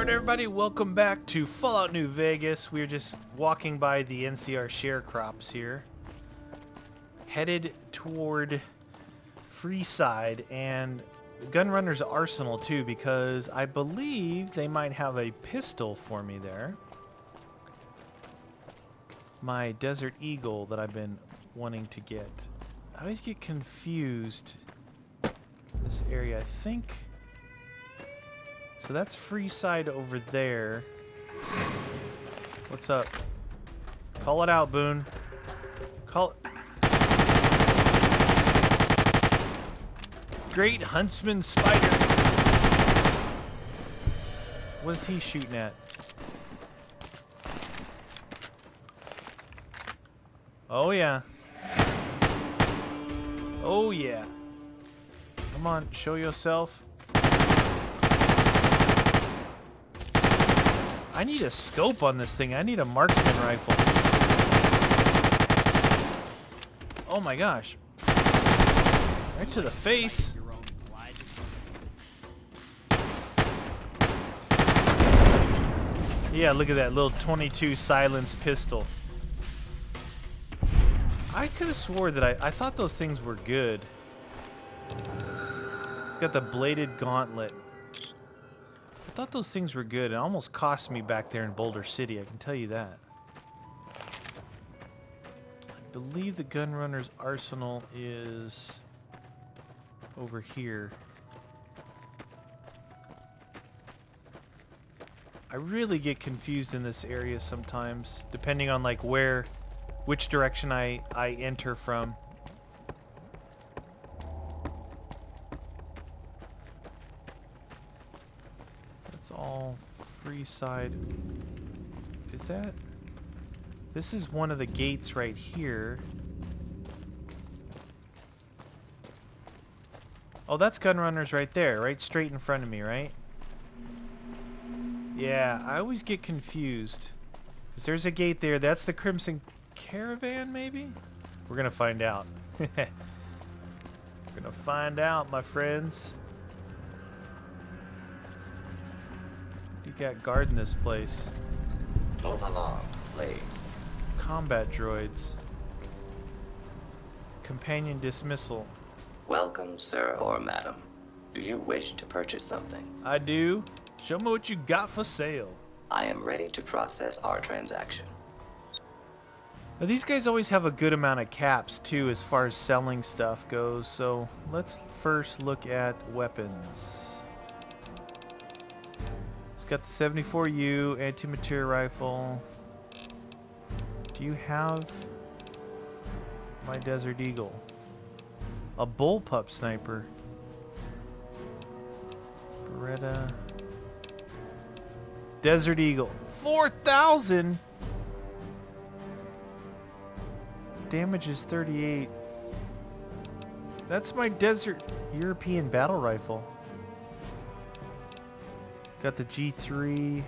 Alright everybody, welcome back to Fallout New Vegas. We're just walking by the NCR sharecrops here. Headed toward Freeside and Gunrunner's Arsenal too, because I believe they might have a pistol for me there. My Desert Eagle that I've been wanting to get. I always get confused in this area. I think... So that's Freeside over there. What's up? Call it out, Boone. Call it. Great Huntsman Spider. What is he shooting at? Oh yeah. Oh yeah. Come on, show yourself. I need a scope on this thing. I need a marksman rifle. Oh my gosh. Right to the face. Yeah, look at that little 22 silenced pistol. I could have swore that I thought those things were good. It's got the bladed gauntlet. I thought those things were good. It almost cost me back there in Boulder City, I can tell you that. I believe the Gunrunner's Arsenal is over here. I really get confused in this area sometimes, depending on like which direction I enter from. All Freeside. Is that? This is one of the gates right here. Oh, that's Gunrunner's right there, right straight in front of me, right? Yeah, I always get confused. 'Cause there's a gate there. That's the Crimson Caravan, maybe? We're gonna find out. We're gonna find out, my friends. You got guarding this place. Move along, please. Combat droids. Companion dismissal. Welcome, sir or madam. Do you wish to purchase something? I do. Show me what you got for sale. I am ready to process our transaction. Now, these guys always have a good amount of caps too as far as selling stuff goes, so let's first look at weapons. Got the 74U anti-material rifle. Do you have my Desert Eagle? A bullpup sniper. Beretta. Desert Eagle. 4,000! Damage is 38. That's my Desert European battle rifle. Got the G3.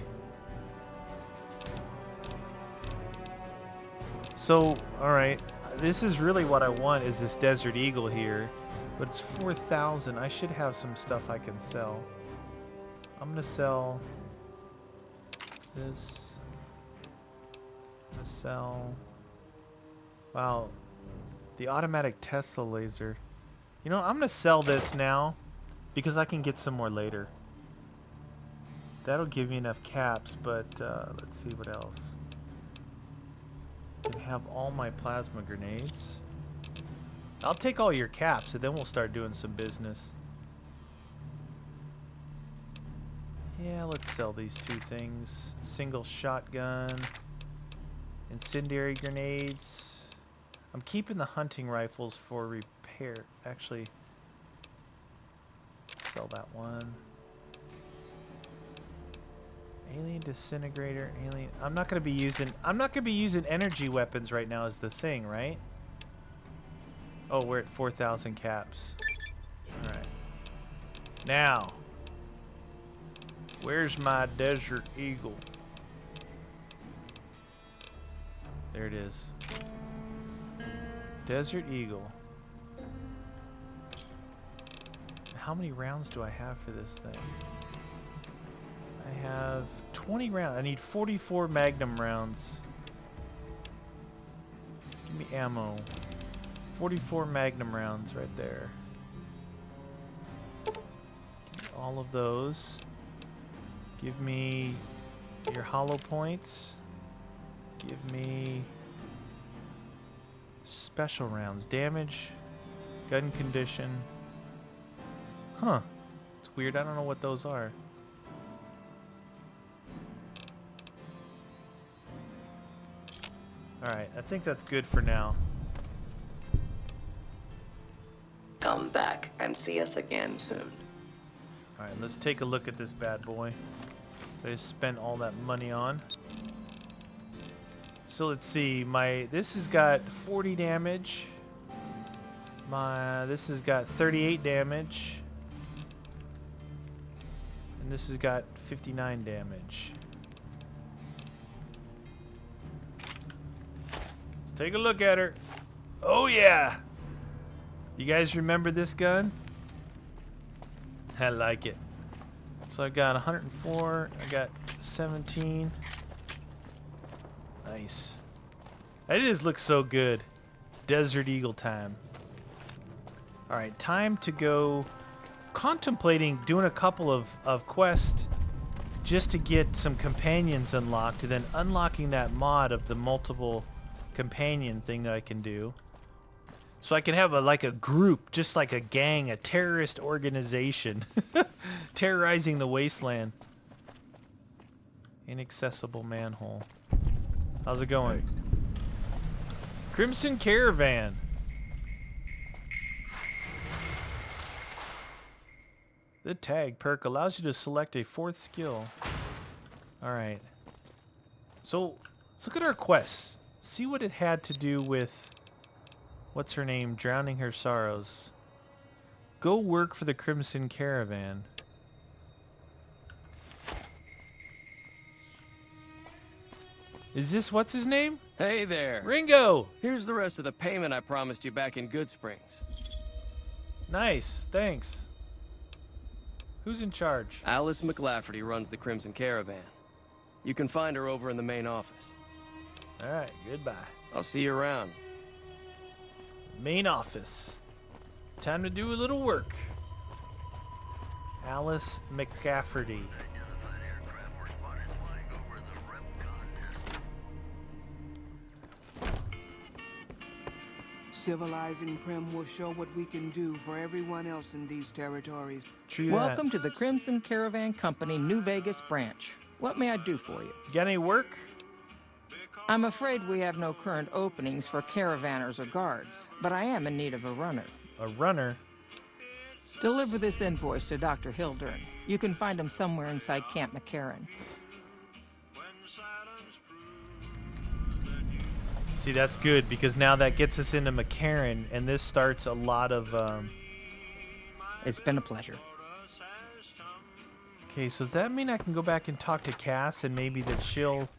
So, alright. This is really what I want, is this Desert Eagle here. But it's 4,000. I should have some stuff I can sell. I'm going to sell this. I'm going to sell... Wow. The automatic Tesla laser. You know, I'm going to sell this now because I can get some more later. That'll give me enough caps, but let's see what else. I can have all my plasma grenades. I'll take all your caps, and then we'll start doing some business. Yeah, let's sell these two things. Single shotgun. Incendiary grenades. I'm keeping the hunting rifles for repair. Actually, sell that one. Alien disintegrator, alien. I'm not gonna be using energy weapons right now is the thing, right? Oh, we're at 4,000 caps. Alright. Now, where's my Desert Eagle? There it is. Desert Eagle. How many rounds do I have for this thing? I I have 20 rounds. I need 44 magnum rounds. Give me ammo. 44 magnum rounds right there. Give me all of those. Give me your hollow points. Give me special rounds. Damage, gun condition. Huh. It's weird. I don't know what those are. Alright, I think that's good for now. Come back and see us again soon. Alright, let's take a look at this bad boy that I spent all that money on. So let's see, this has got 40 damage. This has got 38 damage. And this has got 59 damage. Let's take a look at her. Oh yeah! You guys remember this gun? I like it. So I got 104, I got 17. Nice. It just looks so good. Desert Eagle time. Alright, time to go contemplating doing a couple of quests just to get some companions unlocked, and then unlocking that mod of the multiple companion thing that I can do. So I can have like a group, just like a gang, a terrorist organization terrorizing the wasteland. Inaccessible manhole. How's it going? Crimson Caravan. The tag perk allows you to select a fourth skill. Alright. So, let's look at our quests. See what it had to do with... What's her name? Drowning her sorrows. Go work for the Crimson Caravan. Is this what's his name? Hey there. Ringo! Here's the rest of the payment I promised you back in Good Springs. Nice, thanks. Who's in charge? Alice McLafferty runs the Crimson Caravan. You can find her over in the main office. Alright, goodbye. I'll see you around. Main office. Time to do a little work. Alice McCafferty. Civilizing Prim will show what we can do for everyone else in these territories. True Welcome to the Crimson Caravan Company New Vegas branch. What may I do for you? You got any work? I'm afraid we have no current openings for caravanners or guards, but I am in need of a runner. A runner? Deliver this invoice to Dr. Hildern. You can find him somewhere inside Camp McCarran. See, that's good, because now that gets us into McCarran, and this starts a lot of... It's been a pleasure. Okay, so does that mean I can go back and talk to Cass, and maybe that she'll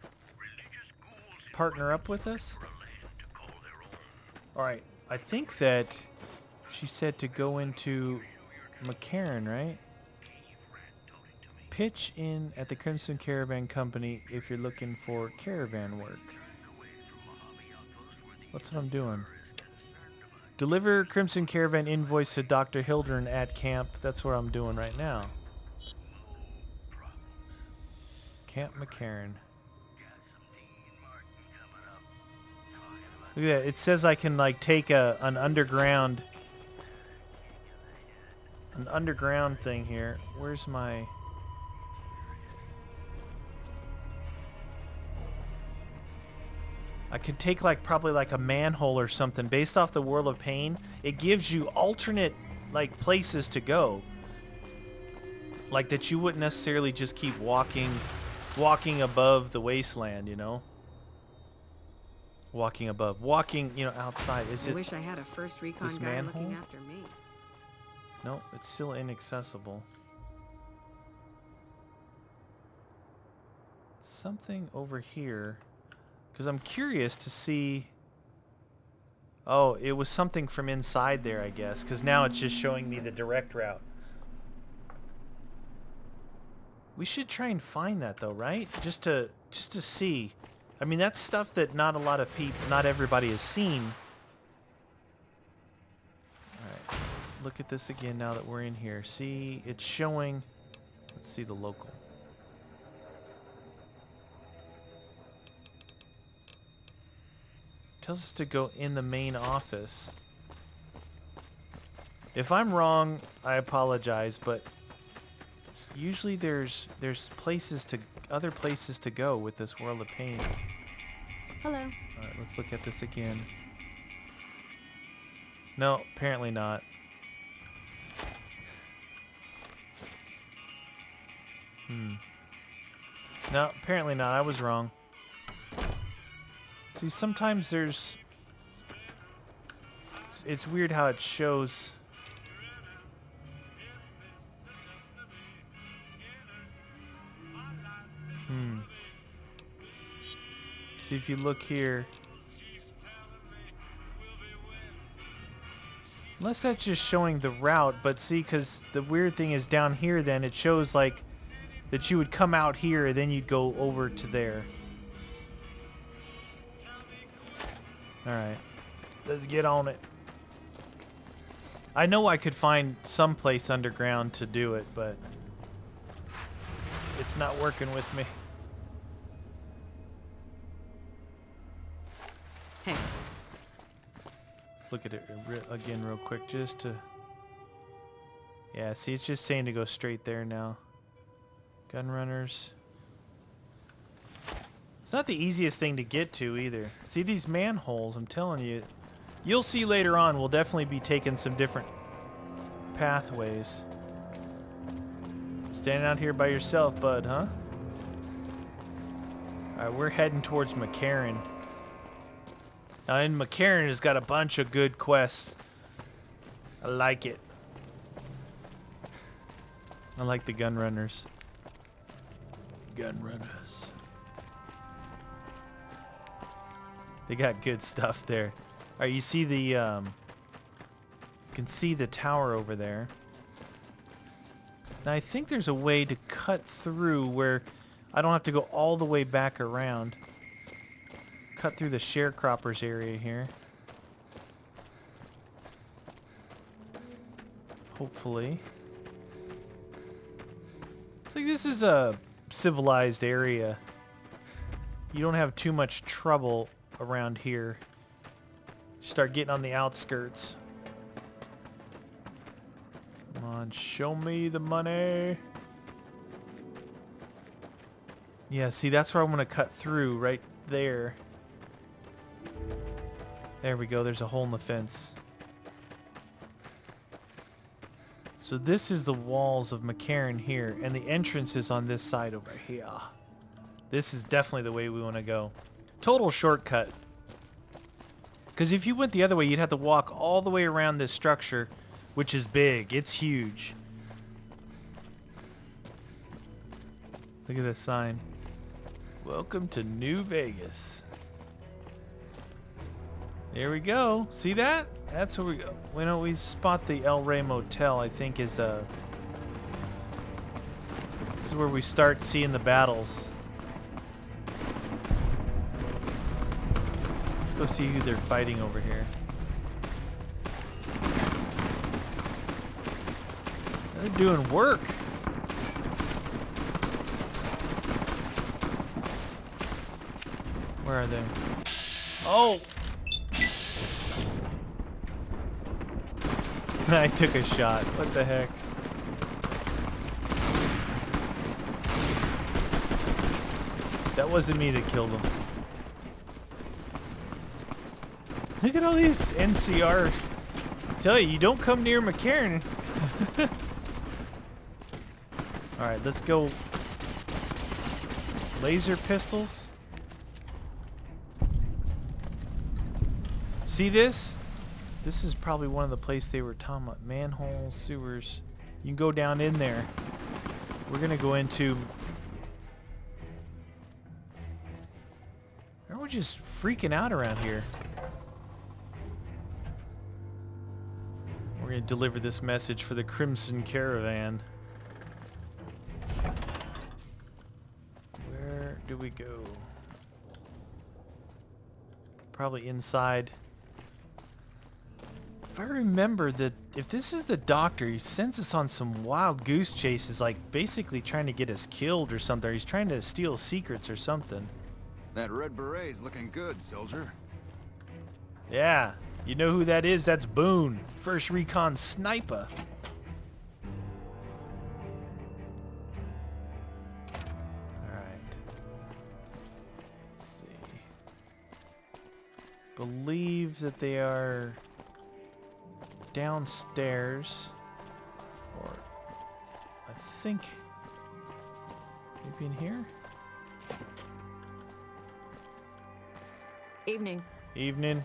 partner up with us? Alright, I think that she said to go into McCarran, right? Pitch in at the Crimson Caravan Company if you're looking for caravan work. That's what I'm doing. Deliver Crimson Caravan invoice to Dr. Hildern at camp. That's what I'm doing right now. Camp McCarran. Look at that. It says I can like take an underground thing here. Where's my... I could take like probably like a manhole or something based off the World of Pain. It gives you alternate like places to go. Like that you wouldn't necessarily just keep walking above the wasteland, you know? Walking, you know, outside. Is I it wish I had a first recon this guy manhole? looking after me. No, it's still inaccessible. Something over here. Because I'm curious to see... Oh, it was something from inside there, I guess. Because now it's just showing me the direct route. We should try and find that though, right? Just to see. I mean, that's stuff that not a lot of people, not everybody has seen. Alright, let's look at this again now that we're in here. See, it's showing, let's see the local. Tells us to go in the main office. If I'm wrong, I apologize, but usually there's places to, other places to go with this World of Pain. Hello. Alright, let's look at this again. No, apparently not. No, apparently not. I was wrong. See, sometimes there's... It's weird how it shows... See, if you look here... Unless that's just showing the route, but see, because the weird thing is down here then, it shows like that you would come out here, then you'd go over to there. Alright, let's get on it. I know I could find some place underground to do it, but it's not working with me. Hey. Let's look at it again real quick just to... Yeah, see, it's just saying to go straight there now. Gun runners. It's not the easiest thing to get to either. See these manholes, I'm telling you. You'll see later on, we'll definitely be taking some different pathways. Standing out here by yourself, bud, huh? Alright, we're heading towards McCarran. Now, in McCarran has got a bunch of good quests. I like it. I like the gun runners. Gun runners. They got good stuff there. Alright, you see the, you can see the tower over there. Now, I think there's a way to cut through where I don't have to go all the way back around. Cut through the sharecroppers area here. Hopefully. It's like this is a civilized area. You don't have too much trouble around here. Start getting on the outskirts. Come on, show me the money. Yeah, see, that's where I want to cut through, right there. There we go, there's a hole in the fence. So this is the walls of McCarran here, and the entrance is on this side over here. This is definitely the way we want to go. Total shortcut. Because if you went the other way, you'd have to walk all the way around this structure, which is big. It's huge. Look at this sign. Welcome to New Vegas. There we go. See that? That's where we go. You know, we spot the El Rey Motel, I think is a... This is where we start seeing the battles. Let's go see who they're fighting over here. They're doing work. Where are they? Oh! I took a shot. What the heck? That wasn't me that killed him. Look at all these NCR. I tell you, you don't come near McCarran. Alright, let's go. Laser pistols. See this? This is probably one of the places they were talking about. Manholes, sewers. You can go down in there. We're going to go into... Everyone's just freaking out around here. We're going to deliver this message for the Crimson Caravan. do we go? Probably inside. If I remember that, if this is the doctor, he sends us on some wild goose chases, like basically trying to get us killed or something. He's trying to steal secrets or something. That red beret's looking good, soldier. Yeah, you know who that is? That's Boone, First Recon Sniper. Alright. Let's see. Believe that they are downstairs. Or I think maybe in here? Evening. Evening.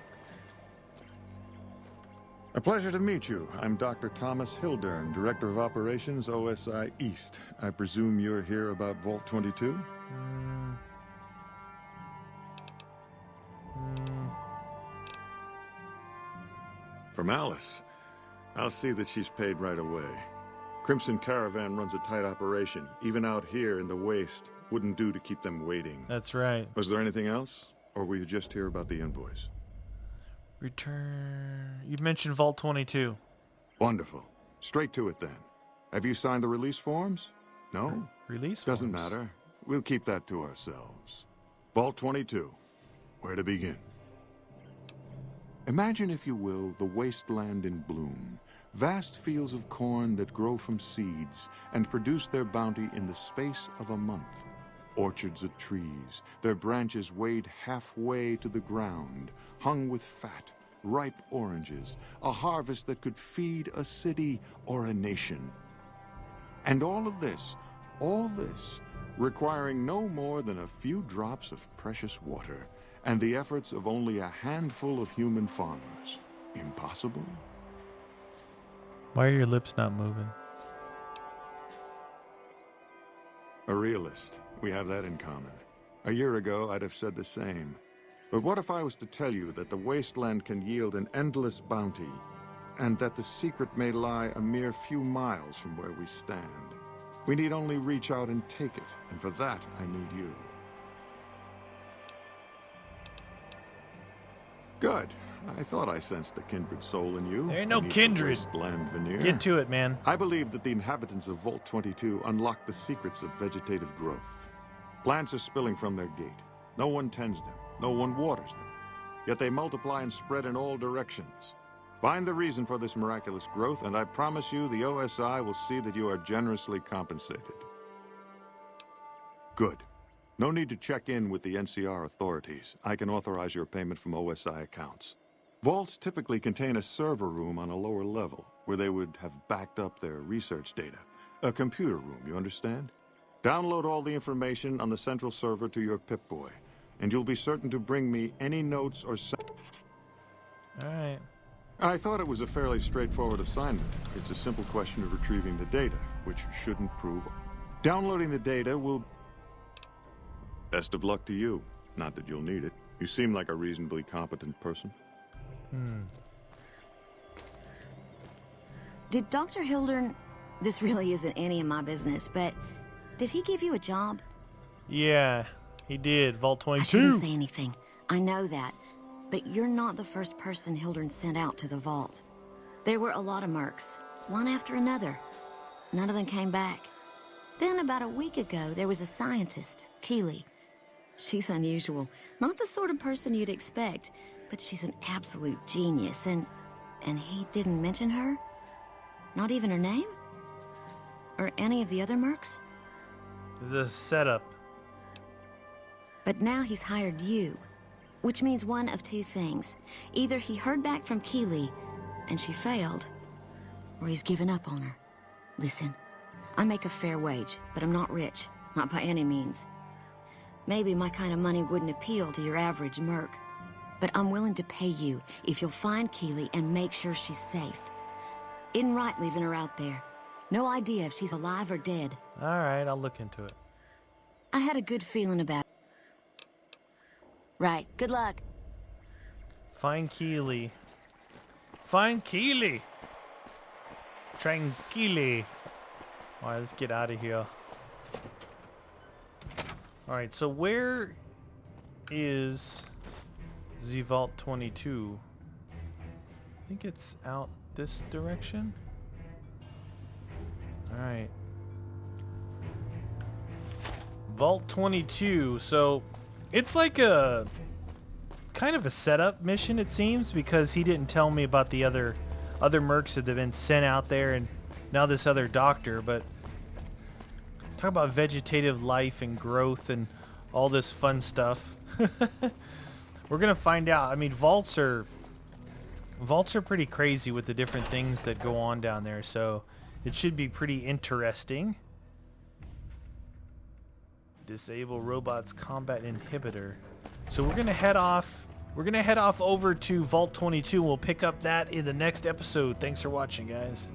A pleasure to meet you. I'm Dr. Thomas Hildern, Director of Operations, OSI East. I presume you're here about Vault 22? From Alice. I'll see that she's paid right away. Crimson Caravan runs a tight operation. Even out here in the waste, wouldn't do to keep them waiting. That's right. Was there anything else? Or were you just here about the invoice? Return. You mentioned Vault 22. Wonderful. Straight to it then. Have you signed the release forms? No? Release Doesn't forms. matter. We'll keep that to ourselves. Vault 22. Where to begin? Imagine, if you will, the wasteland in bloom. Vast fields of corn that grow from seeds and produce their bounty in the space of a month. Orchards of trees, their branches weighed halfway to the ground, hung with fat, ripe oranges, a harvest that could feed a city or a nation. And all this, requiring no more than a few drops of precious water, and the efforts of only a handful of human farmers. Impossible? Why are your lips not moving? A realist. We have that in common. A year ago, I'd have said the same. But what if I was to tell you that the wasteland can yield an endless bounty, and that the secret may lie a mere few miles from where we stand? We need only reach out and take it, and for that, I need you. Good. I thought I sensed the kindred soul in you. There ain't no beneath kindred. the wasteland veneer. Get to it, man. I believe that the inhabitants of Vault 22 unlock the secrets of vegetative growth. Plants are spilling from their gate. No one tends them. No one waters them. Yet they multiply and spread in all directions. Find the reason for this miraculous growth, and I promise you the OSI will see that you are generously compensated. Good. No need to check in with the NCR authorities. I can authorize your payment from OSI accounts. Vaults typically contain a server room on a lower level, where they would have backed up their research data. A computer room, you understand? Download all the information on the central server to your Pip-Boy, and you'll be certain to bring me any notes or... Alright. I thought it was a fairly straightforward assignment. It's a simple question of retrieving the data, which shouldn't prove... Downloading the data will... Best of luck to you. Not that you'll need it. You seem like a reasonably competent person. Did Dr. Hildern... This really isn't any of my business, but... Did he give you a job? Yeah, he did. Vault I shouldn't 22. say anything. I know that. But you're not the first person Hildern sent out to the vault. There were a lot of mercs, one after another. None of them came back. Then about a week ago, there was a scientist, Keeley. She's unusual. Not the sort of person you'd expect, but she's an absolute genius, and he didn't mention her? Not even her name? Or any of the other mercs? The setup. But now he's hired you, which means one of two things. Either he heard back from Keeley, and she failed, or he's given up on her. Listen, I make a fair wage, but I'm not rich, not by any means. Maybe my kind of money wouldn't appeal to your average merc, but I'm willing to pay you if you'll find Keeley and make sure she's safe. Isn't right leaving her out there. No idea if she's alive or dead. Alright, I'll look into it. I had a good feeling about it. Right, good luck. Find Keeley. Find Keeley! Tranquili. Alright, let's get out of here. Alright, so where is the Vault 22? I think it's out this direction. Alright. Vault 22. So it's like a kind of a setup mission, it seems, because he didn't tell me about the other mercs that have been sent out there, and now this other doctor. But talk about vegetative life and growth and all this fun stuff. We're gonna find out. I mean, vaults are pretty crazy with the different things that go on down there, so it should be pretty interesting. Disable robots combat inhibitor. So we're gonna head off. We're gonna head off over to Vault 22. We'll pick up that in the next episode. Thanks for watching, guys.